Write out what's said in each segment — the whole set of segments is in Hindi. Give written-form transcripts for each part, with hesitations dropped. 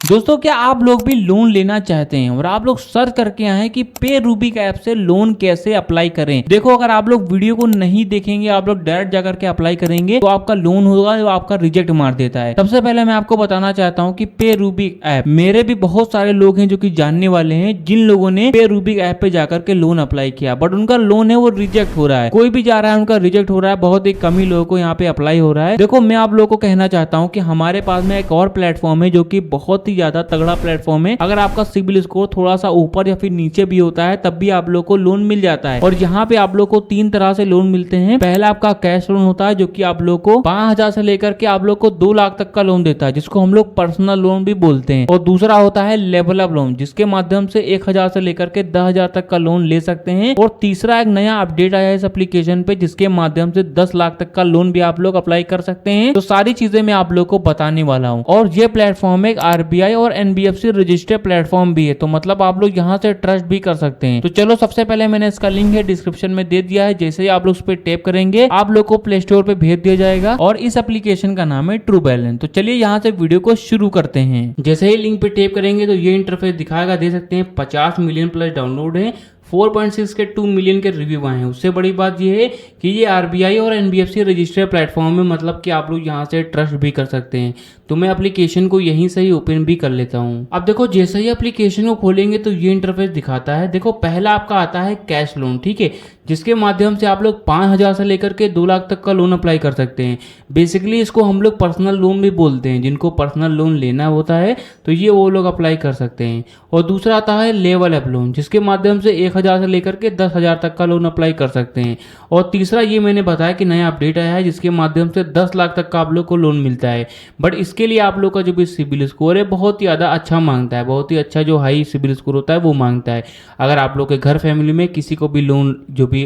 दोस्तों क्या आप लोग भी लोन लेना चाहते हैं और आप लोग सर्च करके आए हैं कि पे रूबिक ऐप से लोन कैसे अप्लाई करें। देखो अगर आप लोग वीडियो को नहीं देखेंगे, आप लोग डायरेक्ट जाकर के अप्लाई करेंगे तो आपका लोन होगा जो आपका रिजेक्ट मार देता है। सबसे पहले मैं आपको बताना चाहता हूं कि पे रूबिक ऐप, मेरे भी बहुत सारे लोग हैं जो कि जानने वाले हैं जिन लोगों ने पे रूबिक ऐप पे जाकर के लोन अप्लाई किया, बट उनका लोन है वो रिजेक्ट हो रहा है। कोई भी जा रहा है उनका रिजेक्ट हो रहा है, बहुत ही कम ही लोगों को यहाँ पे अप्लाई हो रहा है। देखो मैं आप लोगों को कहना चाहता हूँ कि हमारे पास में एक और प्लेटफॉर्म है जो कि बहुत ही ज्यादा तगड़ा प्लेटफॉर्म है। अगर आपका सिबिल स्कोर थोड़ा सा ऊपर या फिर नीचे भी होता है तब भी आप लोग को लोन मिल जाता है। और यहाँ पे आप लोग को 3 तरह से लोन मिलते हैं। पहला आपका कैश लोन होता है जो कि आप लोग को 5,000 से लेकर के आप लोग को 2 लाख तक का लोन देता है, जिसको हम लोग पर्सनल लोन भी बोलते हैं। और दूसरा होता है लेवल अप लोन, जिसके माध्यम से 1,000 से लेकर के 10,000 तक का लोन ले सकते हैं। और तीसरा एक नया अपडेट आया है इस एप्लीकेशन पे, जिसके माध्यम से 10 लाख तक का लोन भी आप लोग अप्लाई कर सकते हैं। तो सारी चीजें मैं आप लोग को बताने वाला हूँ। और ये प्लेटफॉर्म एक RBI और NBFC रजिस्टर्ड प्लेटफॉर्म भी है, तो मतलब आप लोग यहाँ से ट्रस्ट भी कर सकते हैं। तो चलो सबसे पहले मैंने इसका लिंक है डिस्क्रिप्शन में दे दिया है। जैसे ही आप लोग उस पर टैप करेंगे आप लोग को प्ले स्टोर पे भेज दिया जाएगा और इस एप्लीकेशन का नाम है ट्रू बैलेंस। तो चलिए यहाँ से वीडियो को शुरू करते हैं। जैसे ही लिंक पे टैप करेंगे तो ये इंटरफेस दिखाएगा, देख सकते हैं 50 मिलियन प्लस डाउनलोड है, 4.6 के 2 मिलियन के रिव्यू आए हैं। उससे बड़ी बात यह है कि ये RBI और NBFC रजिस्टर्ड प्लेटफॉर्म है, मतलब कि आप लोग यहाँ से ट्रस्ट भी कर सकते हैं। तो मैं एप्लीकेशन को यहीं से ही ओपन भी कर लेता हूँ। अब देखो जैसे ही एप्लीकेशन को खोलेंगे तो ये इंटरफेस दिखाता है। देखो पहला आपका आता है कैश लोन, ठीक है, जिसके माध्यम से आप लोग 5,000 से लेकर के 2 लाख तक का लोन अप्लाई कर सकते हैं। बेसिकली इसको हम लोग पर्सनल लोन भी बोलते हैं। जिनको पर्सनल लोन लेना होता है तो ये वो लोग अप्लाई कर सकते हैं। और दूसरा आता है लेवल अप लोन, जिसके माध्यम से 1,000 से लेकर के 10,000 तक का लोन अप्लाई कर सकते हैं। और तीसरा ये मैंने बताया कि नया अपडेट आया है, जिसके माध्यम से 10 लाख तक का आप लोग को लोन मिलता है। बट इसके लिए आप लोग का जो भी सिबिल स्कोर है बहुत ही ज़्यादा अच्छा मांगता है, बहुत ही अच्छा जो हाई सिबिल स्कोर होता है वो मांगता है। अगर आप लोग के घर फैमिली में किसी को भी लोन, जो भी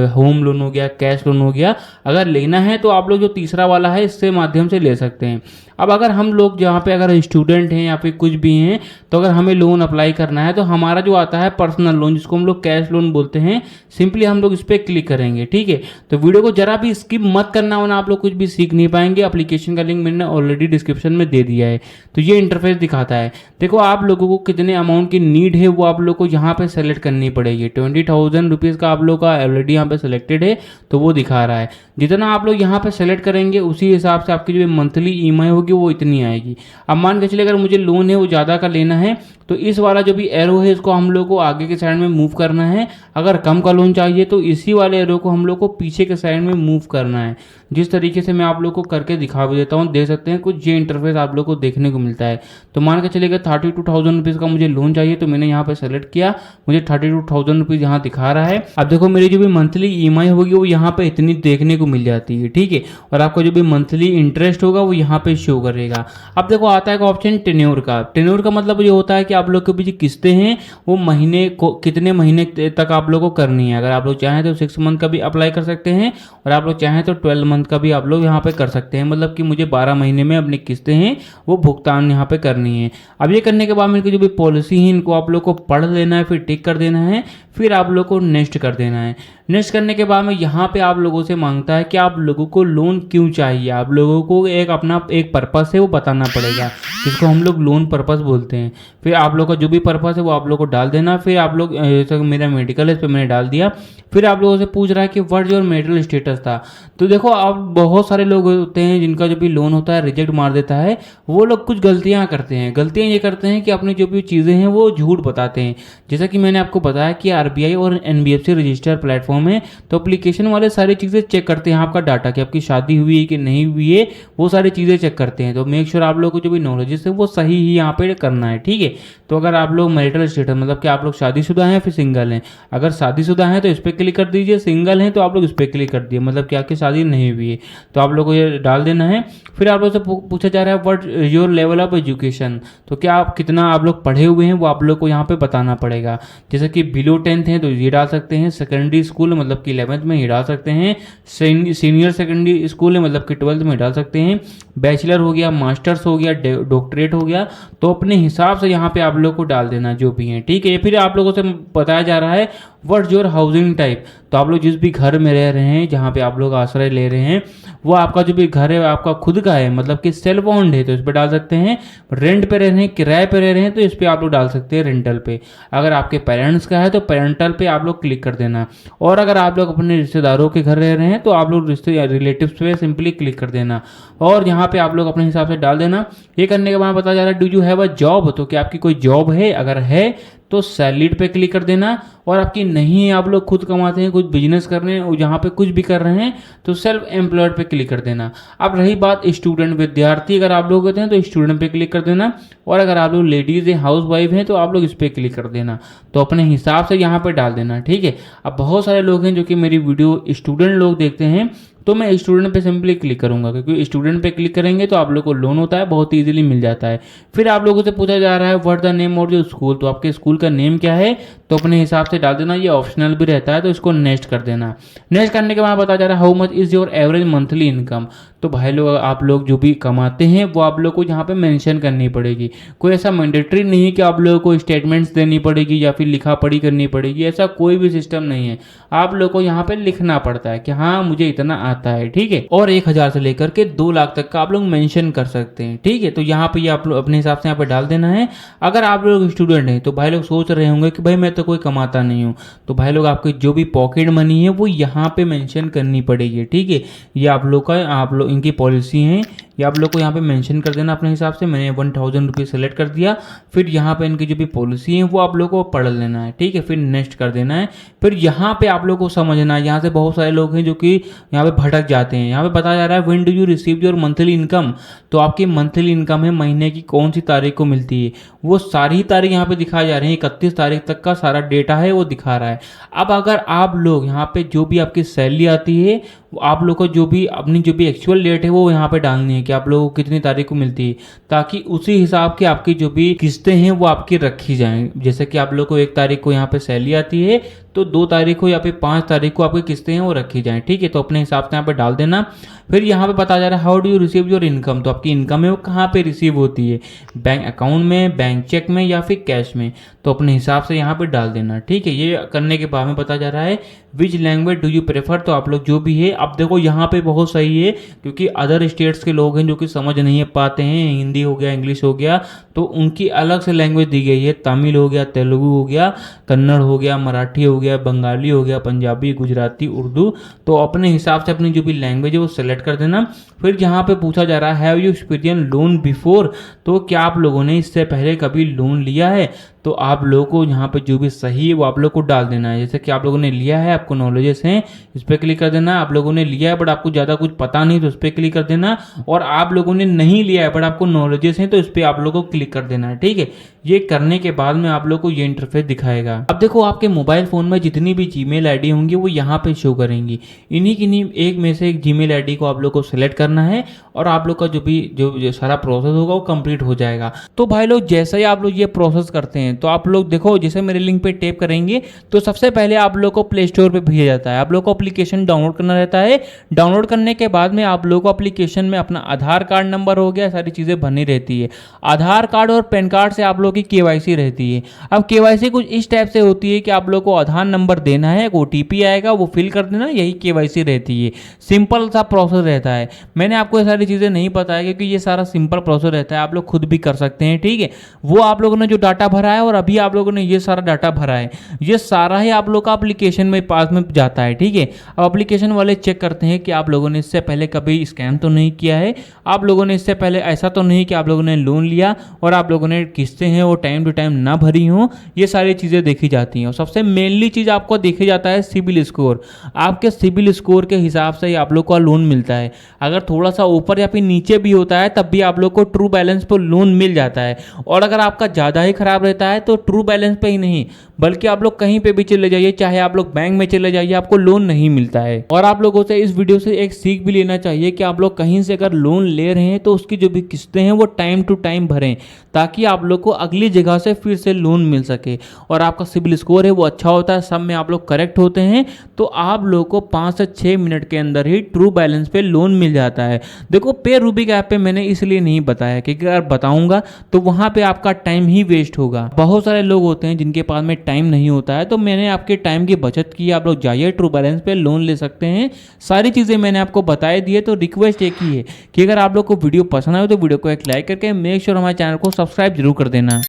होम लोन हो गया, कैश लोन हो गया, अगर लेना है तो आप लोग जो तीसरा वाला है इससे माध्यम से ले सकते हैं। अब अगर हम लोग जहाँ पे अगर स्टूडेंट हैं या फिर कुछ भी हैं, तो अगर हमें लोन अप्लाई करना है तो हमारा जो आता है पर्सनल लोन, जिसको हम लोग कैश लोन बोलते हैं, सिंपली हम लोग इस पर क्लिक करेंगे, ठीक है। तो वीडियो को जरा भी स्किप मत करना, वरना आप लोग कुछ भी सीख नहीं पाएंगे। एप्लीकेशन का लिंक मैंने ऑलरेडी डिस्क्रिप्शन में दे दिया है। तो ये इंटरफेस दिखाता है। देखो आप लोगों को कितने अमाउंट की नीड है वो आप लोग को यहाँ पे सेलेक्ट करनी पड़ेगी। 20,000 रुपीज़ का आप लोग का ऑलरेडी यहाँ पे सिलेक्टेड है, तो वो दिखा रहा है। जितना आप लोग यहाँ पे सेलेक्ट करेंगे उसी हिसाब से आपकी जो मंथली EMI होगी वो इतनी आएगी। अब मान के चलिए अगर मुझे लोन है वो ज़्यादा का लेना है तो इस वाला जो भी एरो है इसको हम लोग को आगे के साइड में मूव करना है। अगर कम का लोन चाहिए तो इसी वाले एरो को हम लोग को पीछे के साइड में मूव करना है। जिस तरीके से मैं आप लोग को करके दिखा भी देता हूँ, देख सकते हैं कुछ ये इंटरफेस आप लोग को देखने को मिलता है। तो मान के चलिएगा 32,000 रुपीज़ का मुझे लोन चाहिए, तो मैंने यहाँ पे सेलेक्ट किया, मुझे 32,000 रुपीज़ यहाँ दिखा रहा है। अब देखो मेरी जो भी मंथली EMI होगी वो यहाँ पे इतनी देखने को मिल जाती है, ठीक है। और आपका जो भी मंथली इंटरेस्ट होगा वो यहाँ पे शो करेगा। अब देखो आता है ऑप्शन टेन्योर का। टेन्योर का मतलब ये होता है कि आप लोग के भी किस्तें हैं वो महीने को कितने महीने तक आप लोग को करनी है। अगर आप लोग चाहें तो 6 मंथ का भी अप्लाई कर सकते हैं और आप लोग चाहें तो 12 मंथ का भी आप लोग यहाँ पे कर सकते हैं। मतलब कि मुझे 12 महीने में अपनी किस्तें हैं वो भुगतान यहाँ पे करनी है। अब ये करने के बाद मेरी जो भी पॉलिसी है इनको आप लोग को पढ़ लेना है, फिर टिक कर देना है, फिर आप लोग को नेक्स्ट कर देना है। नेक्स्ट करने के बाद में यहाँ पे आप लोगों से मांगता है कि आप लोगों को लोन क्यों चाहिए। आप लोगों को एक अपना एक पर्पस है वो बताना पड़ेगा, जिसको हम लोग लोन पर्पस बोलते हैं। फिर आप लोग का जो भी पर्पस है वो आप लोग को डाल देना। फिर आप लोग जैसे मेरा मेडिकल है इस पर मैंने डाल दिया। फिर आप लोगों से पूछ रहा है कि व्हाट योर मेरिटल स्टेटस था। तो देखो आप बहुत सारे लोग होते हैं जिनका जो भी लोन होता है रिजेक्ट मार देता है। वो लोग कुछ गलतियां करते हैं। गलतियां ये करते हैं कि अपनी जो भी चीज़ें हैं वो झूठ बताते हैं। जैसा कि मैंने आपको बताया कि RBI और NBFC रजिस्टर्ड प्लेटफॉर्म है, तो एप्लीकेशन वाले सारी चीज़ें चेक करते हैं आपका डाटा, कि आपकी शादी हुई है कि नहीं हुई है, वो सारी चीज़ें चेक करते हैं। तो मेक श्योर आप लोग को जो भी नॉलेज है वो सही ही यहाँ पे करना है, ठीक है। तो अगर आप लोग मैरिटल स्टेटस मतलब कि आप लोग शादीशुदा हैं फिर सिंगल हैं, अगर शादीशुदा हैं तो इस पर क्लिक कर दीजिए, सिंगल हैं तो आप लोग इस पर क्लिक कर दिए, मतलब कि आपकी शादी नहीं हुई है, तो आप लोग को ये डाल देना है। फिर आप लोग से पूछा जा रहा है what your level of education, तो क्या आप कितना आप लोग पढ़े हुए हैं वो आप लोग को यहाँ पे बताना पड़ेगा। जैसे कि बिलो 10th हैं तो ये डाल सकते हैं, सेकेंडरी स्कूल मतलब कि 11th में ये डाल सकते हैं, सीनियर सेकेंडरी स्कूल है मतलब कि 12th में डाल सकते हैं, बैचलर हो गया, मास्टर्स हो गया, डॉक्टरेट हो गया, तो अपने हिसाब से यहाँ पे आप लोग को डाल देना जो भी है, ठीक है। फिर आप लोगों से बताया जा रहा है व्हाट्स योर हाउसिंग टाइप, तो आप लोग जिस भी घर में रह रहे हैं, जहाँ पे आप लोग आश्रय ले रहे हैं, वो आपका जो भी घर है आपका खुद का है, मतलब कि सेल्फ ओन्ड है, तो इस पर डाल सकते हैं। रेंट पे रह रहे हैं, किराए पे रह रहे हैं, तो इस पर आप लोग डाल सकते हैं रेंटल पे। अगर आपके पेरेंट्स का है तो पेरेंटल पे आप लोग क्लिक कर देना। और अगर आप लोग अपने रिश्तेदारों के घर रह रहे हैं तो आप लोग रिलेटिव्स पे सिंपली क्लिक कर देना और यहाँ पे आप लोग अपने हिसाब से डाल देना। ये करने के बाद पता जा रहा है do you have a job, तो क्या आपकी कोई जॉब है, अगर है तो सैलरीड पे क्लिक कर देना। और आपकी नहीं है, आप लोग खुद कमाते हैं, कुछ बिजनेस कर रहे हैं और जहाँ पे कुछ भी कर रहे हैं तो सेल्फ एम्प्लॉयड पे क्लिक कर देना। अब रही बात स्टूडेंट विद्यार्थी, अगर आप लोग होते हैं तो स्टूडेंट पे क्लिक कर देना। और अगर आप लोग लेडीज़ हैं, हाउस वाइफ हैं, तो आप लोग इस पर क्लिक कर देना। तो अपने हिसाब से यहाँ पर डाल देना, ठीक है। अब बहुत सारे लोग हैं जो कि मेरी वीडियो स्टूडेंट लोग देखते हैं, तो मैं स्टूडेंट पे सिंपली क्लिक करूंगा, क्योंकि स्टूडेंट पे क्लिक करेंगे तो आप लोग को लोन होता है, बहुत इजीली मिल जाता है। फिर आप लोगों से पूछा जा रहा है what the name of your school, तो आपके स्कूल का नेम क्या है, तो अपने हिसाब से डाल देना। ये ऑप्शनल भी रहता है, तो इसको नेक्स्ट कर देना। नेक्स्ट करने के बाद बता जा रहा है how much is your average monthly income, तो भाई लोग आप लोग जो भी कमाते हैं वो आप लोग को यहाँ पे मेंशन करनी पड़ेगी। कोई ऐसा मैंडेटरी नहीं है कि आप लोगों को स्टेटमेंट्स देनी पड़ेगी या फिर लिखा पढ़ी करनी पड़ेगी, ऐसा कोई भी सिस्टम नहीं है। आप लोग को यहाँ पे लिखना पड़ता है कि हाँ मुझे इतना आता है, ठीक है। और 1000 से लेकर के 2 लाख तक का आप लोग मेंशन कर सकते हैं, ठीक है। तो यहाँ पे आप लोग अपने हिसाब से यहाँ पे डाल देना है। अगर आप लोग स्टूडेंट हैं तो भाई लोग सोच रहे होंगे कि भाई मैं तो कोई कमाता नहीं हूँ, तो भाई लोग आपकी जो भी पॉकेट मनी है वो यहाँ पे मेंशन करनी पड़ेगी, ठीक है। ये आप लोग का, आप लोग इनकी पॉलिसी है, ये आप लोग को यहाँ पे मेंशन कर देना अपने हिसाब से। मैंने 1000 रुपये सेलेक्ट कर दिया। फिर यहाँ पे इनकी जो भी पॉलिसी है वो आप लोग को पढ़ लेना है, ठीक है। फिर नेक्स्ट कर देना है। फिर यहाँ पे आप लोग को समझना है, यहाँ से बहुत सारे लोग हैं जो कि यहाँ पे भटक जाते हैं। यहाँ पे बताया जा रहा है when do you receive your monthly income, तो आपकी मंथली इनकम है महीने की कौन सी तारीख को मिलती है, वो सारी तारीख यहाँ पे दिखाई जा रही है। 31 तारीख तक का सारा डेटा है वो दिखा रहा है। अब अगर आप लोग यहाँ पे जो भी आपकी सैलरी आती है, आप लोग को जो भी अपनी जो भी एक्चुअल डेट है वो यहाँ पे डालनी है कि आप लोगों को कितनी तारीख को मिलती है, ताकि उसी हिसाब की आपकी जो भी किस्तें हैं वो आपकी रखी जाएं। जैसे कि आप लोग को 1 तारीख को यहाँ पे सैलरी आती है, तो 2 तारीख को या फिर 5 तारीख को आपकी किस्तें हैं वो रखी जाएं, ठीक है। तो अपने हिसाब से यहाँ पे डाल देना। फिर यहाँ पे बताया जा रहा है how do you receive your income, तो आपकी इनकम है वो कहाँ पे रिसीव होती है, बैंक अकाउंट में, बैंक चेक में या फिर कैश में, तो अपने हिसाब से यहाँ पे डाल देना, ठीक है। ये करने के बाद में बताया जा रहा है which language do you prefer, तो आप लोग जो भी है, अब देखो यहाँ पे बहुत सही है क्योंकि अदर स्टेट्स के लोग हैं जो कि समझ नहीं पाते हैं, हिंदी हो गया, इंग्लिश हो गया, तो उनकी अलग से लैंग्वेज दी गई है। तमिल हो गया, तेलुगु हो गया, कन्नड़ हो गया, मराठी हो गया, बंगाली हो गया, पंजाबी, गुजराती, उर्दू, तो अपने हिसाब से अपनी जो भी लैंग्वेज है वो सेलेक्ट कर देना। फिर यहाँ पे पूछा जा रहा है have you experience loan before, तो क्या आप लोगों ने इससे पहले कभी लोन लिया है, तो आप लोगों को यहाँ पे जो भी सही है वो आप लोग को डाल देना है। जैसे कि आप लोगों ने लिया है, आपको नॉलेजेस हैं, इस पर क्लिक कर देना। आप लोगों ने लिया है बट आपको ज़्यादा कुछ पता नहीं, तो इस पर क्लिक कर देना। और आप लोगों ने नहीं लिया है बट आपको नॉलेजेस हैं, तो इस पर आप लोगों को क्लिक कर देना है, ठीक है। ये करने के बाद में आप लोग को ये इंटरफेस दिखाएगा। अब देखो आपके मोबाइल फ़ोन में जितनी भी जीमेल आईडी होंगी वो यहाँ पे शो करेंगी। इन्हीं एक में से एक जीमेल आईडी को आप लोग को सिलेक्ट करना है और आप लोग का जो सारा प्रोसेस होगा वो कंप्लीट हो जाएगा। तो भाई लोग जैसे ही आप लोग ये प्रोसेस करते हैं तो आप लोग देखो, जैसे मेरे लिंक पे टैप करेंगे तो सबसे पहले आप लोग को प्ले स्टोर पे भेजा जाता है। आप लोग को एप्लीकेशन डाउनलोड करना रहता है। डाउनलोड करने के बाद में आप लोग को एप्लीकेशन में अपना आधार कार्ड नंबर हो गया, सारी चीज़ें भरनी रहती है। आधार कार्ड और पैन कार्ड से आप लोग की केवाईसी रहती है। अब केवाईसी कुछ इस टाइप से होती है कि आप लोग को आधार नंबर देना है, ओटीपी आएगा, वो फिल कर देना, यही केवाईसी रहती है। सिंपल सा प्रोसेस रहता है। मैंने आपको ये सारी चीज़ें नहीं बताया क्योंकि ये सारा सिंपल प्रोसेस रहता है, आप लोग खुद भी कर सकते हैं, ठीक है। वो आप लोगों ने जो डाटा भरा है और अभी आप लोगों ने ये सारा डाटा भरा है, ये सारा ही आप लोग का एप्लीकेशन में पास में जाता है, ठीक है। अब एप्लीकेशन वाले चेक करते हैं कि आप लोगों ने इससे पहले कभी स्कैम तो नहीं किया है, आप लोगों ने इससे पहले ऐसा तो नहीं कि आप लोगों ने लोन लिया और आप लोगों ने किस्तें हैं वो टाइम टू टाइम ना भरी हों। ये सारी चीज़ें देखी जाती हैं। और सबसे मेनली चीज़ आपको देखी जाता है सिबिल स्कोर। आपके सिबिल स्कोर के हिसाब से ही आप लोग को लोन मिलता है। अगर थोड़ा सा ऊपर या फिर नीचे भी होता है तब भी आप लोग को ट्रू बैलेंस पर लोन मिल जाता है। और अगर आपका ज़्यादा ही खराब रहता है तो ट्रू बैलेंस पे ही नहीं बल्कि आप लोग कहीं पे भी चले जाइए, चाहे आप लोग बैंक में चले जाइए, आपको लोन नहीं मिलता है। और आप लोगों से इस वीडियो से एक सीख भी लेना चाहिए कि आप लोग कहीं से अगर लोन ले रहे हैं तो उसकी जो भी किस्तें हैं वो टाइम टू टाइम भरें, ताकि आप लोग को अगली जगह से फिर से लोन मिल सके। और आपका सिबिल स्कोर है वो अच्छा होता है, सब में आप लोग करेक्ट होते हैं, तो आप लोग को 5 से 6 मिनट के अंदर ही ट्रू बैलेंस पे लोन मिल जाता है। देखो देखो पे रूबिक ऐप पे मैंने इसलिए नहीं बताया क्योंकि अगर बताऊंगा तो वहां पे आपका टाइम ही वेस्ट होगा। बहुत सारे लोग होते हैं जिनके पास में टाइम नहीं होता है, तो मैंने आपके टाइम की बचत की। आप लोग जाइए ट्रू बैलेंस पे लोन ले सकते हैं, सारी चीजें मैंने आपको बताई दी है। तो रिक्वेस्ट एक ही है कि अगर आप लोग को वीडियो पसंद आए तो वीडियो को एक लाइक करके मेक श्योर हमारे चैनल को सब्सक्राइब जरूर कर देना।